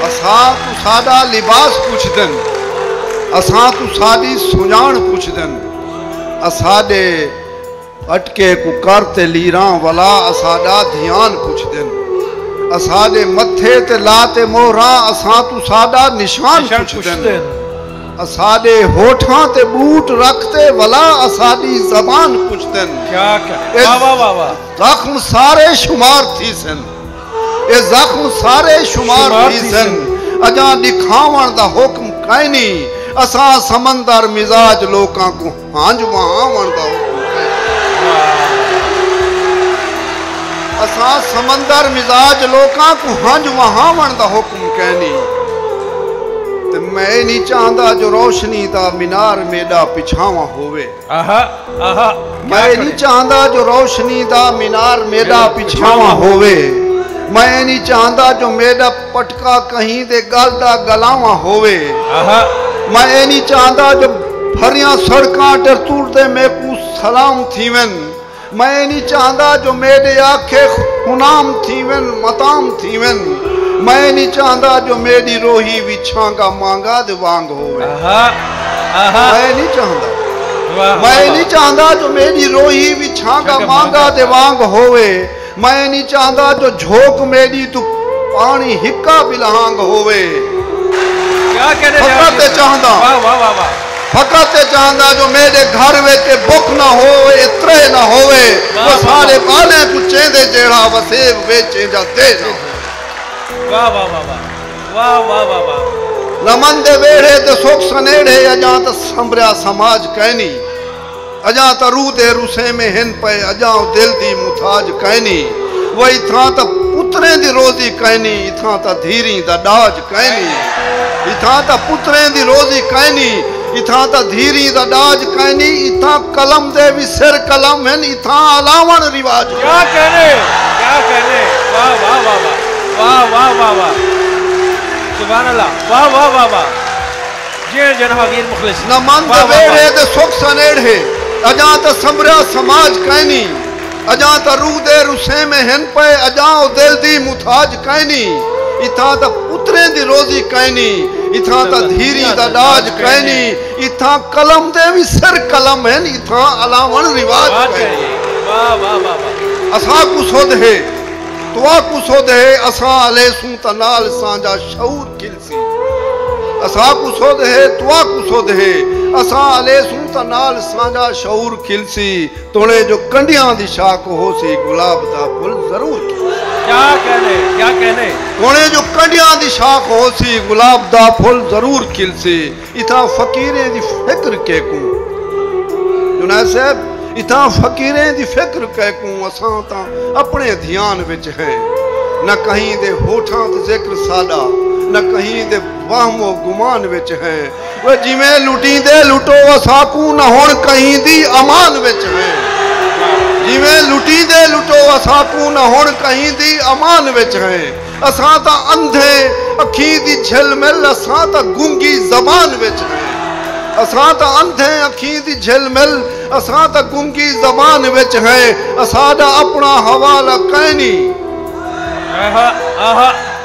اساں تو ساڈا لباس پوچھ دن اساں تو ساڈی سنجان پوچھ دن اساڈے اٹکے کو کرتے لیراں والا اساڈا دھیان پوچھ دن اساڈے متھے تے لاتے موہراں اساں تو ساڈا نشان پوچھ دن اساڈے ہوٹھاں تے بوٹ رکھتے والا اساڈی زبان پوچھ دن کیا کرے واہ واہ واہ زخم سارے شمار تھی سن اے زخم سارے شمار تھی سن اجاں دکھاون دا حکم کائیں نہیں اساں سمندر مزاج لوکاں کو ہانج وہاون دا حکم اساں سمندر مزاج لوکاں کو ہانج وہاون دا حکم کائیں نہیں تے میں نہیں چاہندا جو روشنی دا مینار میڈا پچھاواں ہووے میں نہیں چاہندا جو روشنی دا مینار میڈا پچھاواں ہووے میں نہیں چاہندا جو میڈا پٹکا کہیں دے گل دا گلاواں ہووے میں نہیں چاہندا جو بھریاں سڑکاں ٹر دے میں کو سلام تھیون میں نہیں چاہندا جو میرے آنکھیں خنام تھیون متام تھیون میں نہیں چاہندا جو میری روحی وچھانگا مانگا دے وانگ ہوئے میں نہیں چاہندا جو میری روحی وچھانگا مانگا دے وانگ ہوئے میں نہیں چاہندا جو جھوک میری تو پانی ہکا بلہانگ ہوئے فقط چاہندا جو میرے گھر ویچے بک نہ ہوئے اترے نہ ہوئے وہ سارے بالیں کو چیندے جیڑا وسیب ویچیں جا دے نہ ہوئے نمن دے ویڑے تے سوک سنیڑے اجاں تا سمبریا سماج کہنی اجاں تا رو دے روسے میں ہن پے اجاں دل دی متاج کہنی وہ اتھاں تا پتریں دی روزی کہنی اتھاں تا دھیریں دا ڈاج کہنی اتھاں تا پتریں دی روزی کہنی اتھاں تا دھیریں دا ڈاج کہنی اتھاں کلم دے بھی سر کلم ہیں اتھاں علاوان رواج کیا کہنے واہ واہ واہ واہ واہ واہ واہ سبحان اللہ واہ واہ واہ واہ جی جناب غیر مخلص نمان دے ویڑے دے سوک سنیڑے اجاں تا سمبریا سماج کہنی اجاں تا روح دے روسے میں ہن پے اجاں دل دی متاج کہنی اتھاں تا پتریں دی روزی کہنی اتھاں تا دھیری دا ڈاج کہنی اتھاں کلم دے بھی سر کلم ہیں اتھاں علاوان رواج کہنی اساں کو سود ہے توا کو سود ہے اساں علیہ سوں تنال سانجا شعور کھلسی اساں کو سود ہے توا کو سود ہے اساں علیہ سوں تنال سانجا شعور کھلسی توڑے جو کنڈیاں دی شاک ہو سی گلاب دا پھل ضرور کیا کہنے توڑے جو کنڈیاں دی شاک ہو سی گلاب دا پھل ضرور کھلسی اتھاں فقیریں دی فکر کے کوں جنید صاحب اتھاں فقیریں دی فکر کے کوں اساں تاں اپنے دھیان وچ ہیں نہ کہیں دے ہوٹھاں تے ذکر ساڈا نہ کہیں دے وہم و گمان وچ ہیں وہ جی میں لٹی دے لٹو اساں کو نہ ہون کہیں دی امان وچ ہیں جی میں لٹی دے لٹو اساں کو نہ ہون کہیں دی امان وچ ہیں اساں تا اندھے اکھیں دی جھل مل اساں تا گنگی زبان وچ ہیں اساں تا اندھے اکھیں دی جھل مل اساں تا گنگی زبان وچ ہیں اساں دا اپنا حوالہ کہنی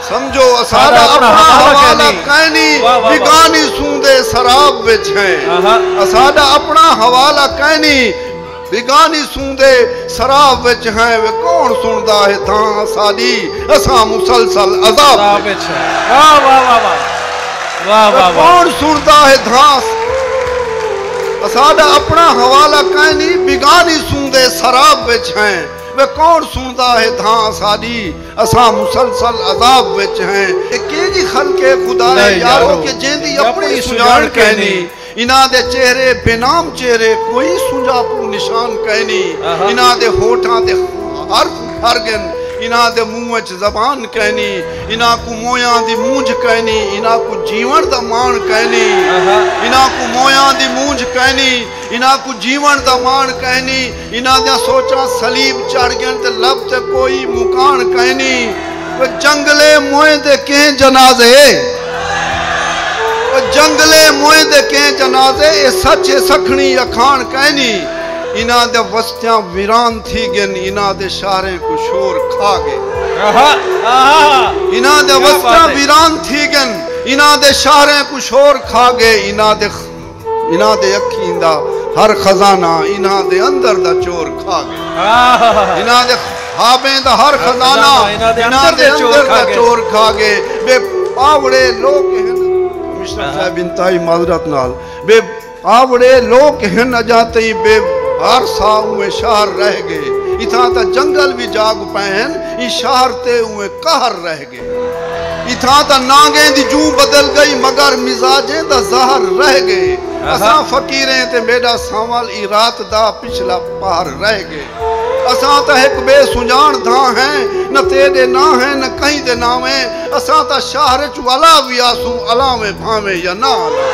سمجھو اساں دا اپنا حوالہ کہنی بگانی سوندے سراب وچ ہیں اساں دا اپنا حوالہ کہنی بگانی سوندے سراب وچ ہیں وہ کون سندا ہے تھاں ساڈی اساں مسلسل عذاب وچ ہیں واہ واہ واہ واہ واہ کون سندا ہے تھاں اساں دا اپنا حوالہ کہنی بگانی سوندے سراب وچ ہیں وہ کون سندا ہے تھاں ساڈی اساں مسلسل عذاب وچ ہیں کہ جی خلق خدا ہے یارو کہ جیندی اپنی سجان کہنی انہاں دے چہرے بے نام چہرے کوئی سنجا کو نشان کہنی انہاں دے ہوٹھاں دے حرف ہرگن انہاں دے منہ زبان کہنی انہاں کو مویاں دی مونج کہنی انہاں کو جیون دا مان کہنی انہاں کو مویاں دی مونج کہنی انہاں کو جیون دا مان کہنی انہاں دے سوچاں سلیب چڑھ گن تے لب تے کوئی مکان کہنی وہ جنگلے موئے دے کہیں جنازے جنگلے موئے دے کہیں جنازے اے سچے سکھنی اکھان کہنی انہاں دے وستیاں ویران تھی گن انہاں دے شاریں کو شور کھا گئے انہاں دے وسطاں ویران تھی گن انہاں دے شہریں کو شور کھا گئے انہاں دے اکھیں دا ہر خزانہ انہاں دے اندر دا چور کھا گئے انہاں دے خوابیں دا ہر خزانہ انہاں دے اندر دا چور کھا گئے بے پاوڑے لوگ ہیں مشرف صاحب انتہائی معذرت نال بے پاوڑے لوگ ہیں اجاتے ہی بے ہر ساؤں میں شہر رہ گئے اتھاں تا جنگل بھی جاگ پہن ای شہر تے ہوئے قہر رہ گئے اتھاں تا نانگیں دی جوں بدل گئی مگر مزاجیں دا زہر رہ گئے اساں فقیریں تے میڈا ساول ای رات دا پچھلا پار رہ گئے اساں تا ایک بے سنجان دھاں ہیں نہ تیرے نہ ہیں نہ کہیں دے نامیں اساں تا شہر چو علا بھی آسوں علا میں بھامیں یا نہ علا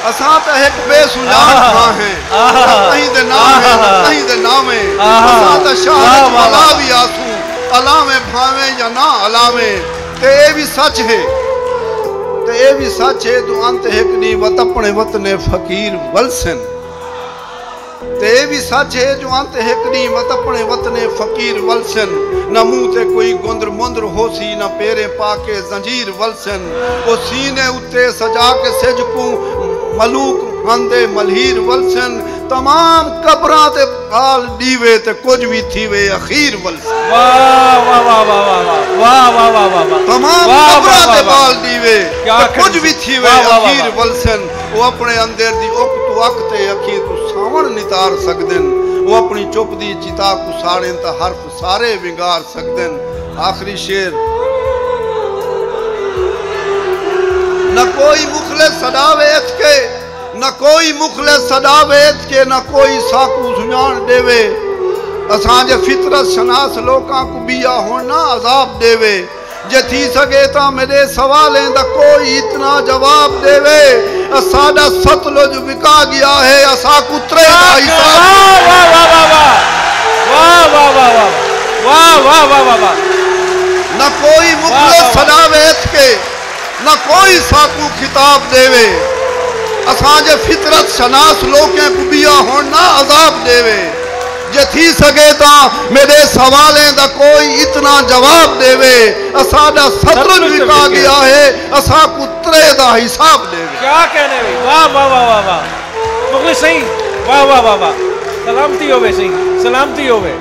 اساں تا ایک بے سنجان دھاں ہیں کہیں دے نام ہیں کہیں دے نامیں اساں تا شہر چو علا بھی آسوں علا میں بھامیں یا نہ علا میں تے اے بھی سچ ہے تو انت ہکنی وط اپنے وطن فقیر ولسن تے اے بھی سچ ہے جو انت ہکنی وط اپنے وطن فقیر ولسن نہ منہ تے کوئی گندر مندر ہو سی نہ پیرے پاکے زنجیر ولسن وہ سینے اتے سجا کے سجکوں ملوک ہندے ملہیر ولسن تمام قبراں تے پال دیوے تے کچھ بھی تھیوے اخیر ولسن تمام قبراں تے پال دیوے تے کچھ بھی تھیوے اخیر ولسن وہ اپنے اندر دی اک تو اک تے اکھی تو ساون نتار سکدن وہ اپنی چپ دی چتا کو ساڑیں تا حرف سارے ونگار سکدن آخری شیر نہ کوئی مخلص صداوے ات کے نہ کوئی مخلص صداوے ات کے نہ کوئی ساکو سنجان دیوے اساں جے فطرت شناس لوکاں کو بیا ہونا عذاب دیوے جے تھی سکے تا میرے سوالیں دا کوئی اتنا جواب دیوے اساڈا ستلج وکا گیا ہے اسا کو ترے دا حساب نہ کوئی مخلص صداوے ات کے نہ کوئی ساکو خطاب دیوے اساں جے فطرت شناس لوکیں کو بیا ہونا عذاب دیوے جے تھی سکے تا میرے سوالیں دا کوئی اتنا جواب دیوے اساڈا سترج وکا گیا ہے اسا کو ترے دا حساب دیوے کیا کہنے بھی مخلص صحیح سلامتی ہوئے صحیح سلامتی ہوئے